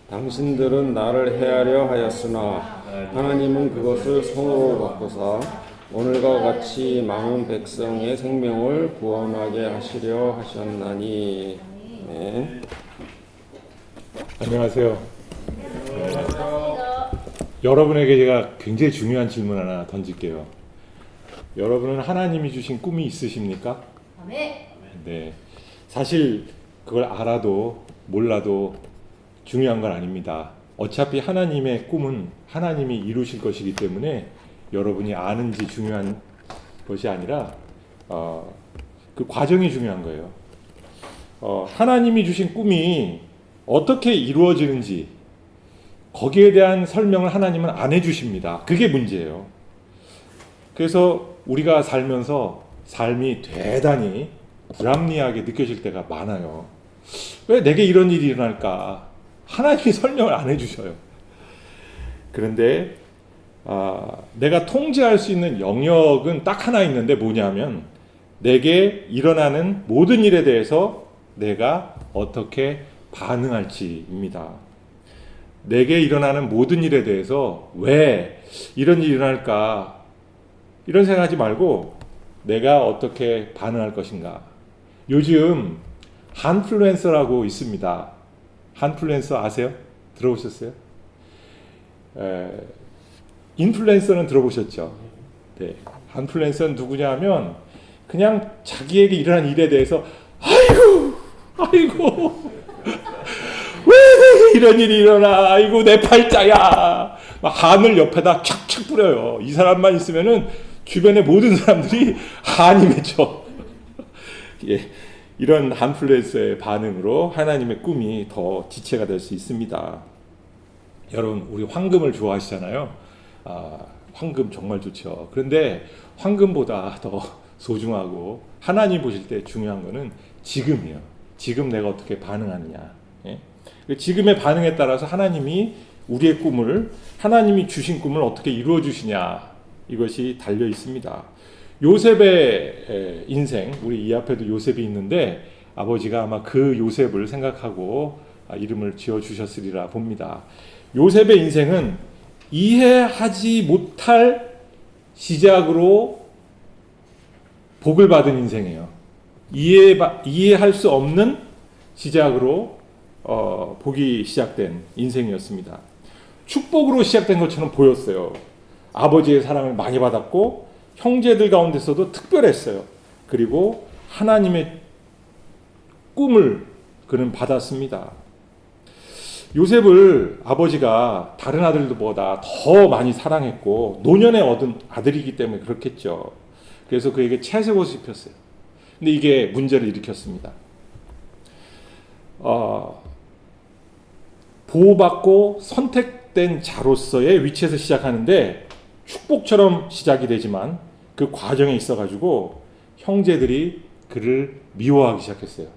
당신들은 나를 해하려 하였으나 하나님은 그것을 선으로 바꾸사 오늘과 같이 많은 백성의 생명을 구원하게 하시려 하셨나니. 네. 안녕하세요. 여러분에게 제가 굉장히 중요한 질문 하나 던질게요. 여러분은 하나님이 주신 꿈이 있으십니까? 네. 사실 그걸 알아도 몰라도 중요한 건 아닙니다. 어차피 하나님의 꿈은 하나님이 이루실 것이기 때문에 여러분이 아는지 중요한 것이 아니라 그 과정이 중요한 거예요. 하나님이 주신 꿈이 어떻게 이루어지는지 거기에 대한 설명을 하나님은 안 해주십니다. 그게 문제예요. 그래서 우리가 살면서 삶이 대단히 불합리하게 느껴질 때가 많아요. 왜 내게 이런 일이 일어날까? 하나님이 설명을 안 해주셔요. 그런데 내가 통제할 수 있는 영역은 딱 하나 있는데 뭐냐면 내게 일어나는 모든 일에 대해서 내가 어떻게 반응할지입니다. 내게 일어나는 모든 일에 대해서 왜 이런 일이 일어날까 이런 생각하지 말고 내가 어떻게 반응할 것인가. 요즘 한플루엔서라고 있습니다. 한플루엔서 아세요? 들어보셨어요? 인플루엔서는 들어보셨죠? 네. 한플루엔서는 누구냐 하면 그냥 자기에게 일어난 일에 대해서 아이고 왜 내게 이런 일이 일어나, 아이고 내 팔자야, 막 한을 옆에다 촥촥 뿌려요. 이 사람만 있으면은 주변의 모든 사람들이 한이 맺혀. 예, 이런 한플루엔서의 반응으로 하나님의 꿈이 더 지체가 될 수 있습니다. 여러분, 우리 황금을 좋아하시잖아요. 황금 정말 좋죠. 그런데 황금보다 더 소중하고 하나님 보실 때 중요한 거는 지금이에요. 지금 내가 어떻게 반응하느냐. 예? 지금의 반응에 따라서 하나님이 우리의 꿈을, 하나님이 주신 꿈을 어떻게 이루어 주시냐, 이것이 달려 있습니다. 요셉의 인생, 우리 이 앞에도 요셉이 있는데 아버지가 아마 그 요셉을 생각하고 이름을 지어 주셨으리라 봅니다. 요셉의 인생은 이해하지 못할 시작으로 복을 받은 인생이에요. 이해할 수 없는 시작으로 복이 시작된 인생이었습니다. 축복으로 시작된 것처럼 보였어요. 아버지의 사랑을 많이 받았고 형제들 가운데서도 특별했어요. 그리고 하나님의 꿈을 그는 받았습니다. 요셉을 아버지가 다른 아들들보다 더 많이 사랑했고 노년에 얻은 아들이기 때문에 그렇겠죠. 그래서 그에게 채색옷을 입혔어요. 근데 이게 문제를 일으켰습니다. 보호받고 선택된 자로서의 위치에서 시작하는데 축복처럼 시작이 되지만 그 과정에 있어가지고 형제들이 그를 미워하기 시작했어요.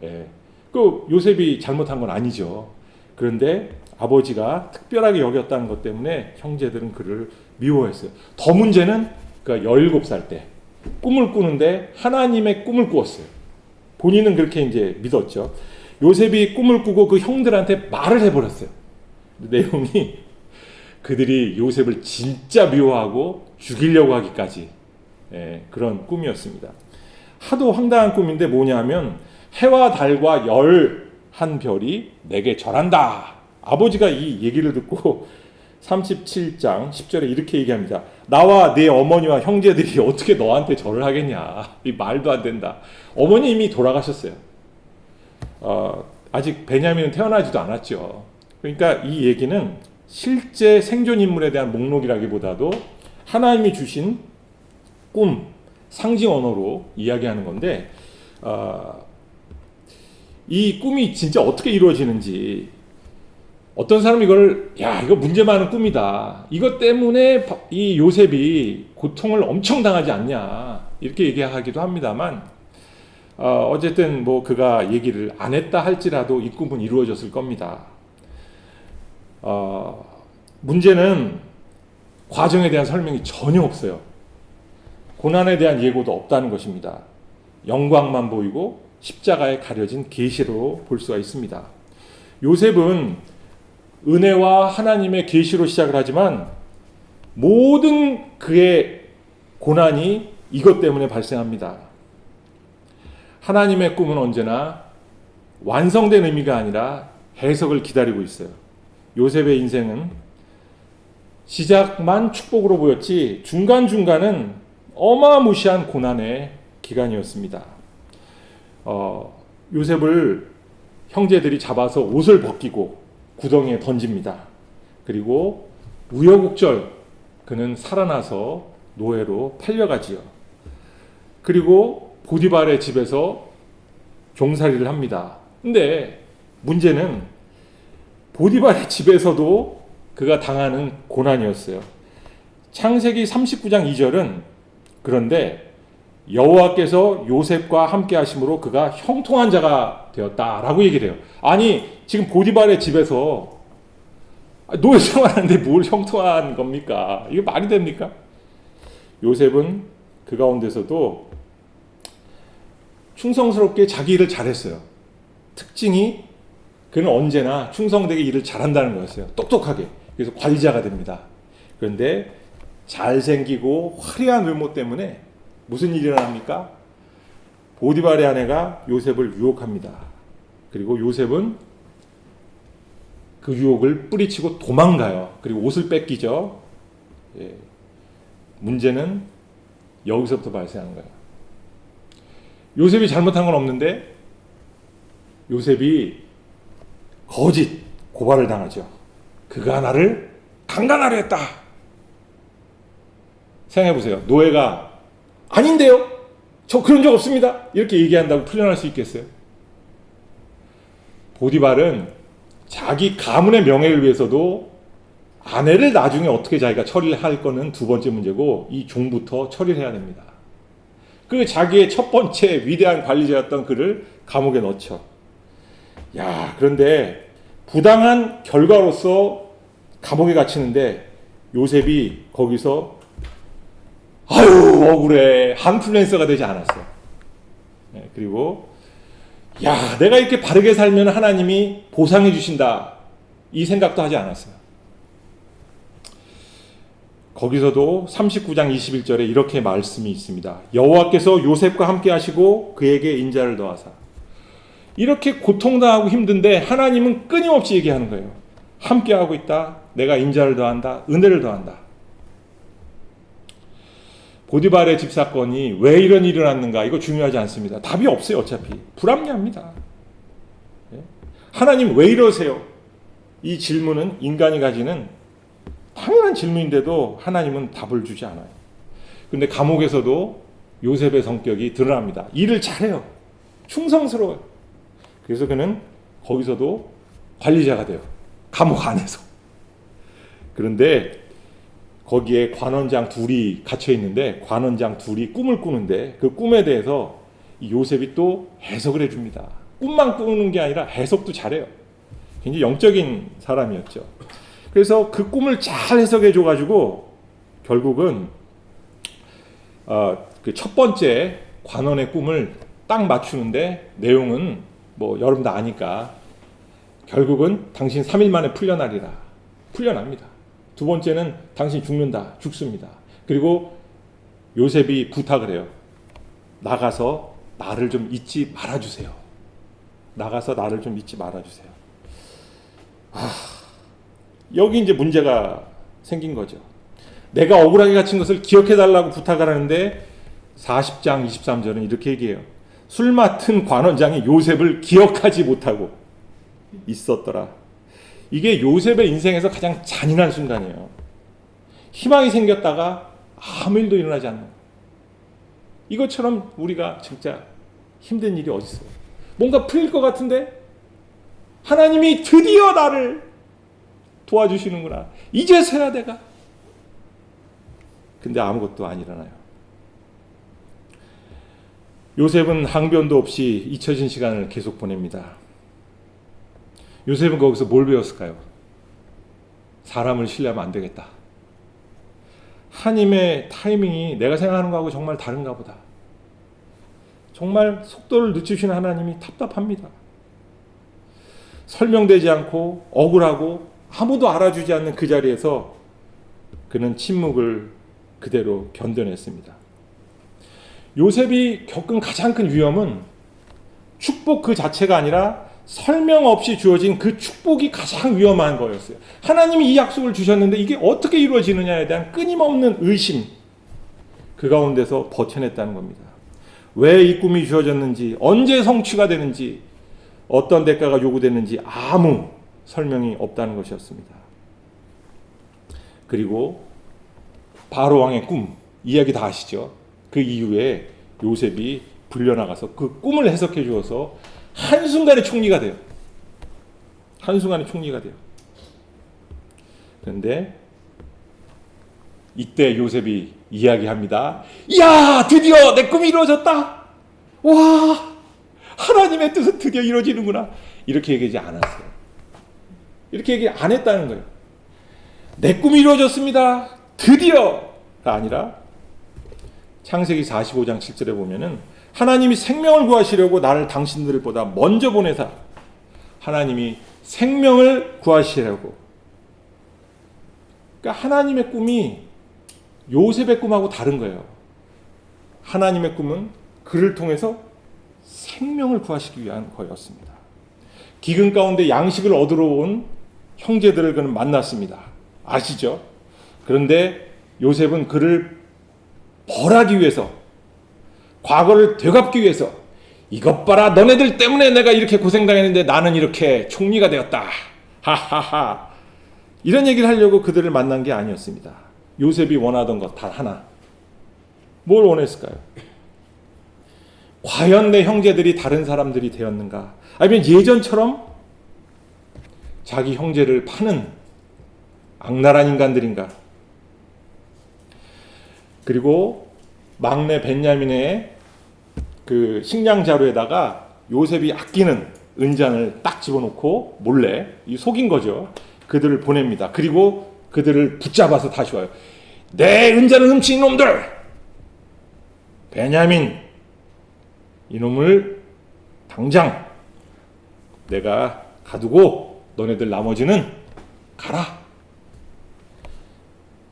예. 그 요셉이 잘못한 건 아니죠. 그런데 아버지가 특별하게 여겼다는 것 때문에 형제들은 그를 미워했어요. 더 문제는 그가 17살 때 꿈을 꾸는데 하나님의 꿈을 꾸었어요. 본인은 그렇게 이제 믿었죠. 요셉이 꿈을 꾸고 그 형들한테 말을 해버렸어요. 내용이 그들이 요셉을 진짜 미워하고 죽이려고 하기까지 그런 꿈이었습니다. 하도 황당한 꿈인데 뭐냐면 해와 달과 11별이 내게 절한다. 아버지가 이 얘기를 듣고 37장 10절에 이렇게 얘기합니다. 나와 내 어머니와 형제들이 어떻게 너한테 절을 하겠냐. 이 말도 안 된다. 어머니 이미 돌아가셨어요. 아직 베냐민은 태어나지도 않았죠. 그러니까 이 얘기는 실제 생존 인물에 대한 목록이라기보다도 하나님이 주신 꿈, 상징 언어로 이야기하는 건데 이 꿈이 진짜 어떻게 이루어지는지, 어떤 사람이 이거 문제 많은 꿈이다, 이것 때문에 이 요셉이 고통을 엄청 당하지 않냐, 이렇게 얘기하기도 합니다만 어쨌든 뭐 그가 얘기를 안 했다 할지라도 이 꿈은 이루어졌을 겁니다. 문제는 과정에 대한 설명이 전혀 없어요. 고난에 대한 예고도 없다는 것입니다. 영광만 보이고 십자가에 가려진 계시로 볼 수가 있습니다. 요셉은 은혜와 하나님의 계시로 시작을 하지만 모든 그의 고난이 이것 때문에 발생합니다. 하나님의 꿈은 언제나 완성된 의미가 아니라 해석을 기다리고 있어요. 요셉의 인생은 시작만 축복으로 보였지 중간중간은 어마무시한 고난의 기간이었습니다. 요셉을 형제들이 잡아서 옷을 벗기고 구덩이에 던집니다. 그리고 우여곡절 그는 살아나서 노예로 팔려가지요. 그리고 보디발의 집에서 종살이를 합니다. 근데 문제는 보디발의 집에서도 그가 당하는 고난이었어요. 창세기 39장 2절은 그런데 여호와께서 요셉과 함께 하심으로 그가 형통한 자가 되었다라고 얘기를 해요. 아니 지금 보디발의 집에서 노예 생활하는데 뭘 형통한 겁니까? 이게 말이 됩니까? 요셉은 그 가운데서도 충성스럽게 자기 일을 잘했어요. 특징이 그는 언제나 충성되게 일을 잘한다는 거였어요. 똑똑하게. 그래서 관리자가 됩니다. 그런데 잘생기고 화려한 외모 때문에 무슨 일이 일어납니까? 보디발의 아내가 요셉을 유혹합니다. 그리고 요셉은 그 유혹을 뿌리치고 도망가요. 그리고 옷을 뺏기죠. 예. 문제는 여기서부터 발생한 거예요. 요셉이 잘못한 건 없는데 요셉이 거짓 고발을 당하죠. 그가 나를 강간하려 했다. 생각해보세요. 노예가 아닌데요? 저 그런 적 없습니다. 이렇게 얘기한다고 풀려날 수 있겠어요? 보디발은 자기 가문의 명예를 위해서도 아내를 나중에 어떻게 자기가 처리를 할 거는 두 번째 문제고 이 종부터 처리를 해야 됩니다. 그 자기의 첫 번째 위대한 관리자였던 그를 감옥에 넣죠. 야, 그런데 부당한 결과로서 감옥에 갇히는데 요셉이 거기서 아유 억울해 한플루엔서가 되지 않았어요. 네, 그리고 야 내가 이렇게 바르게 살면 하나님이 보상해 주신다 이 생각도 하지 않았어요. 거기서도 39장 21절에 이렇게 말씀이 있습니다. 여호와께서 요셉과 함께 하시고 그에게 인자를 더하사. 이렇게 고통당하고 힘든데 하나님은 끊임없이 얘기하는 거예요. 함께 하고 있다. 내가 인자를 더한다. 은혜를 더한다. 보디발의 집 사건이 왜 이런 일이 일어났는가 이거 중요하지 않습니다. 답이 없어요. 어차피 불합리합니다. 하나님 왜 이러세요? 이 질문은 인간이 가지는 당연한 질문인데도 하나님은 답을 주지 않아요. 그런데 감옥에서도 요셉의 성격이 드러납니다. 일을 잘해요. 충성스러워요. 그래서 그는 거기서도 관리자가 돼요. 감옥 안에서. 그런데 거기에 관원장 둘이 갇혀 있는데 관원장 둘이 꿈을 꾸는데 그 꿈에 대해서 요셉이 또 해석을 해줍니다. 꿈만 꾸는 게 아니라 해석도 잘해요. 굉장히 영적인 사람이었죠. 그래서 그 꿈을 잘 해석해 줘가지고 결국은 그 첫 번째 관원의 꿈을 딱 맞추는데 내용은 뭐 여러분 다 아니까 결국은 당신 3일 만에 풀려나리라. 풀려납니다. 두 번째는 당신 죽는다. 죽습니다. 그리고 요셉이 부탁을 해요. 나가서 나를 좀 잊지 말아주세요. 나가서 나를 좀 잊지 말아주세요. 여기 이제 문제가 생긴 거죠. 내가 억울하게 갇힌 것을 기억해달라고 부탁을 하는데 40장 23절은 이렇게 얘기해요. 술 맡은 관원장이 요셉을 기억하지 못하고 있었더라. 이게 요셉의 인생에서 가장 잔인한 순간이에요. 희망이 생겼다가 아무 일도 일어나지 않는. 이것처럼 우리가 진짜 힘든 일이 어디 있어요? 뭔가 풀릴 것 같은데 하나님이 드디어 나를 도와주시는구나. 이제서야 내가. 근데 아무것도 안 일어나요. 요셉은 항변도 없이 잊혀진 시간을 계속 보냅니다. 요셉은 거기서 뭘 배웠을까요? 사람을 신뢰하면 안 되겠다. 하나님의 타이밍이 내가 생각하는 거하고 정말 다른가 보다. 정말 속도를 늦추시는 하나님이 답답합니다. 설명되지 않고 억울하고 아무도 알아주지 않는 그 자리에서 그는 침묵을 그대로 견뎌냈습니다. 요셉이 겪은 가장 큰 위험은 축복 그 자체가 아니라 설명 없이 주어진 그 축복이 가장 위험한 거였어요. 하나님이 이 약속을 주셨는데 이게 어떻게 이루어지느냐에 대한 끊임없는 의심, 그 가운데서 버텨냈다는 겁니다. 왜 이 꿈이 주어졌는지, 언제 성취가 되는지, 어떤 대가가 요구되는지 아무 설명이 없다는 것이었습니다. 그리고 바로 왕의 꿈, 이야기 다 아시죠? 그 이후에 요셉이 불려나가서 그 꿈을 해석해 주어서 한순간에 총리가 돼요. 한순간에 총리가 돼요. 그런데 이때 요셉이 이야기합니다. 야, 드디어 내 꿈이 이루어졌다. 와, 하나님의 뜻은 드디어 이루어지는구나. 이렇게 얘기하지 않았어요. 이렇게 얘기 안 했다는 거예요. 내 꿈이 이루어졌습니다. 드디어가 아니라 창세기 45장 7절에 보면은 하나님이 생명을 구하시려고 나를 당신들보다 먼저 보내사 하나님이 생명을 구하시려고. 그러니까 하나님의 꿈이 요셉의 꿈하고 다른 거예요. 하나님의 꿈은 그를 통해서 생명을 구하시기 위한 거였습니다. 기근 가운데 양식을 얻으러 온 형제들을 그는 만났습니다. 아시죠? 그런데 요셉은 그를 벌하기 위해서, 과거를 되갚기 위해서, 이것 봐라, 너네들 때문에 내가 이렇게 고생당했는데 나는 이렇게 총리가 되었다. 하하하. 이런 얘기를 하려고 그들을 만난 게 아니었습니다. 요셉이 원하던 것 단 하나. 뭘 원했을까요? 과연 내 형제들이 다른 사람들이 되었는가? 아니면 예전처럼 자기 형제를 파는 악랄한 인간들인가? 그리고 막내 벤야민의 그 식량 자루에다가 요셉이 아끼는 은잔을 딱 집어넣고 몰래 속인 거죠. 그들을 보냅니다. 그리고 그들을 붙잡아서 다시 와요. 내 은잔을 훔친 놈들! 베냐민, 이놈을 당장 내가 가두고 너네들 나머지는 가라.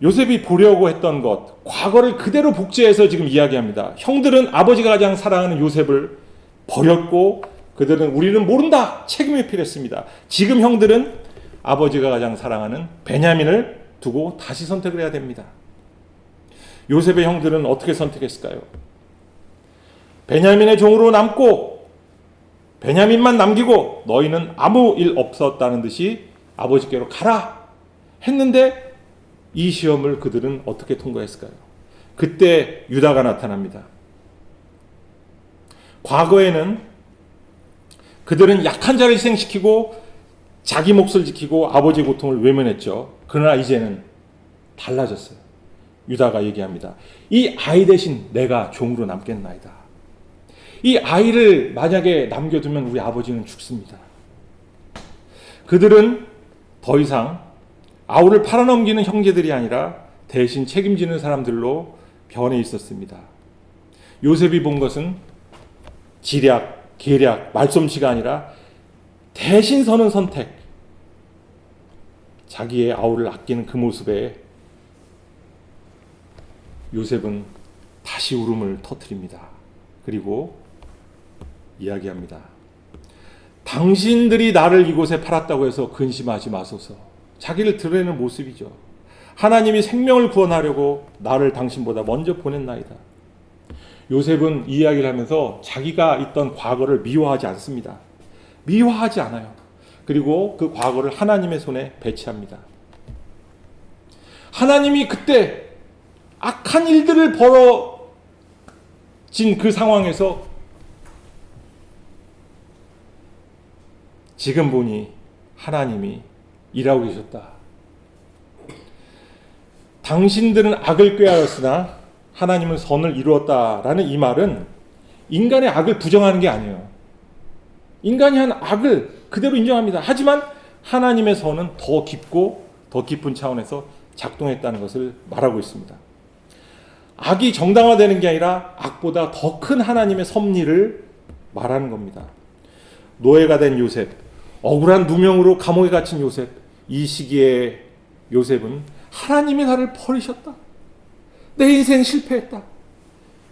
요셉이 보려고 했던 것, 과거를 그대로 복제해서 지금 이야기합니다. 형들은 아버지가 가장 사랑하는 요셉을 버렸고 그들은 우리는 모른다, 책임 회피했습니다. 지금 형들은 아버지가 가장 사랑하는 베냐민을 두고 다시 선택을 해야 됩니다. 요셉의 형들은 어떻게 선택했을까요? 베냐민의 종으로 남고 베냐민만 남기고 너희는 아무 일 없었다는 듯이 아버지께로 가라 했는데 이 시험을 그들은 어떻게 통과했을까요? 그때 유다가 나타납니다. 과거에는 그들은 약한 자를 희생시키고 자기 몫을 지키고 아버지의 고통을 외면했죠. 그러나 이제는 달라졌어요. 유다가 얘기합니다. 이 아이 대신 내가 종으로 남겠나이다. 이 아이를 만약에 남겨두면 우리 아버지는 죽습니다. 그들은 더 이상 아우를 팔아넘기는 형제들이 아니라 대신 책임지는 사람들로 변해 있었습니다. 요셉이 본 것은 지략, 계략, 말솜씨가 아니라 대신 서는 선택. 자기의 아우를 아끼는 그 모습에 요셉은 다시 울음을 터뜨립니다. 그리고 이야기합니다. 당신들이 나를 이곳에 팔았다고 해서 근심하지 마소서. 자기를 드러내는 모습이죠. 하나님이 생명을 구원하려고 나를 당신보다 먼저 보냈나이다. 요셉은 이 이야기를 하면서 자기가 있던 과거를 미워하지 않습니다. 미워하지 않아요. 그리고 그 과거를 하나님의 손에 배치합니다. 하나님이 그때 악한 일들을 벌어진 그 상황에서 지금 보니 하나님이 일하고 계셨다. 당신들은 악을 꾀하였으나 하나님은 선을 이루었다라는 이 말은 인간의 악을 부정하는 게 아니에요. 인간이 한 악을 그대로 인정합니다. 하지만 하나님의 선은 더 깊고 더 깊은 차원에서 작동했다는 것을 말하고 있습니다. 악이 정당화되는 게 아니라 악보다 더 큰 하나님의 섭리를 말하는 겁니다. 노예가 된 요셉, 억울한 누명으로 감옥에 갇힌 요셉, 이 시기에 요셉은 하나님이 나를 버리셨다. 내 인생 실패했다.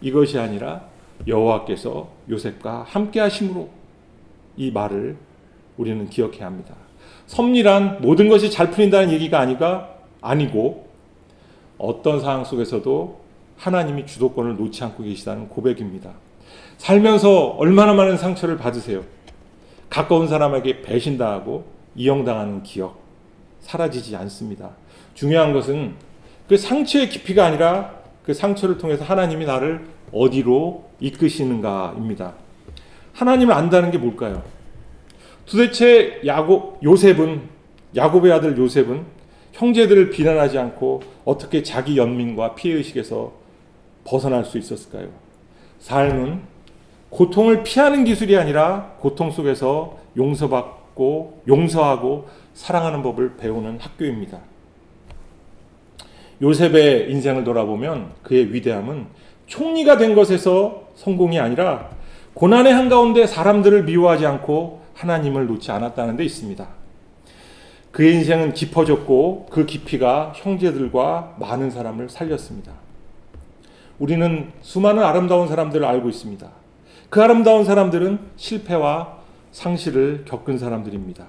이것이 아니라 여호와께서 요셉과 함께 하심으로 이 말을 우리는 기억해야 합니다. 섭리란 모든 것이 잘 풀린다는 얘기가 아니고 어떤 상황 속에서도 하나님이 주도권을 놓지 않고 계시다는 고백입니다. 살면서 얼마나 많은 상처를 받으세요. 가까운 사람에게 배신당하고 이용당하는 기억 사라지지 않습니다. 중요한 것은 그 상처의 깊이가 아니라 그 상처를 통해서 하나님이 나를 어디로 이끄시는가입니다. 하나님을 안다는 게 뭘까요? 도대체 야곱의 아들 요셉은 형제들을 비난하지 않고 어떻게 자기 연민과 피해의식에서 벗어날 수 있었을까요? 삶은 고통을 피하는 기술이 아니라 고통 속에서 용서하고 사랑하는 법을 배우는 학교입니다. 요셉의 인생을 돌아보면 그의 위대함은 총리가 된 것에서 성공이 아니라 고난의 한가운데 사람들을 미워하지 않고 하나님을 놓지 않았다는 데 있습니다. 그의 인생은 깊어졌고 그 깊이가 형제들과 많은 사람을 살렸습니다. 우리는 수많은 아름다운 사람들을 알고 있습니다. 그 아름다운 사람들은 실패와 상실을 겪은 사람들입니다.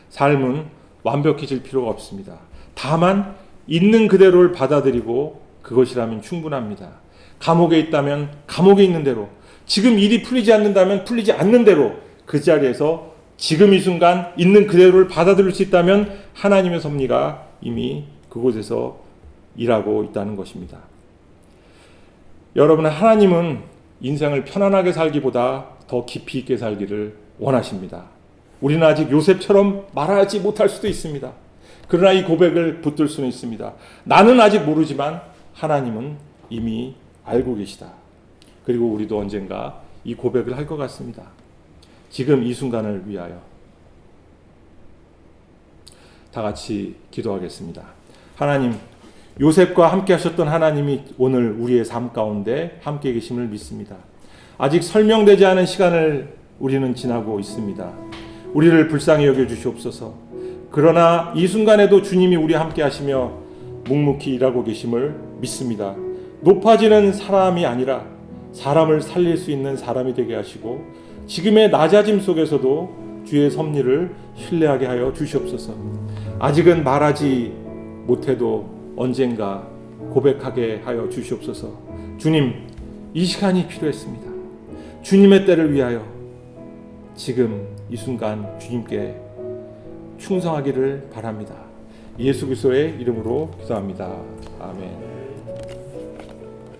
삶은 완벽해질 필요가 없습니다. 다만 있는 그대로를 받아들이고 그것이라면 충분합니다. 감옥에 있다면 감옥에 있는 대로, 지금 일이 풀리지 않는다면 풀리지 않는 대로 그 자리에서 지금 이 순간 있는 그대로를 받아들일 수 있다면 하나님의 섭리가 이미 그곳에서 일하고 있다는 것입니다. 여러분, 하나님은 인생을 편안하게 살기보다 더 깊이 있게 살기를 원하십니다. 우리는 아직 요셉처럼 말하지 못할 수도 있습니다. 그러나 이 고백을 붙들 수는 있습니다. 나는 아직 모르지만 하나님은 이미 알고 계시다. 그리고 우리도 언젠가 이 고백을 할 것 같습니다. 지금 이 순간을 위하여 다 같이 기도하겠습니다. 하나님, 요셉과 함께 하셨던 하나님이 오늘 우리의 삶 가운데 함께 계심을 믿습니다. 아직 설명되지 않은 시간을 우리는 지나고 있습니다. 우리를 불쌍히 여겨 주시옵소서. 그러나 이 순간에도 주님이 우리와 함께 하시며 묵묵히 일하고 계심을 믿습니다. 높아지는 사람이 아니라 사람을 살릴 수 있는 사람이 되게 하시고 지금의 낮아짐 속에서도 주의 섭리를 신뢰하게 하여 주시옵소서. 아직은 말하지 못해도 언젠가 고백하게 하여 주시옵소서. 주님, 이 시간이 필요했습니다. 주님의 때를 위하여 지금 이 순간 주님께 충성하기를 바랍니다. 예수 그리스도의 이름으로 기도합니다. 아멘.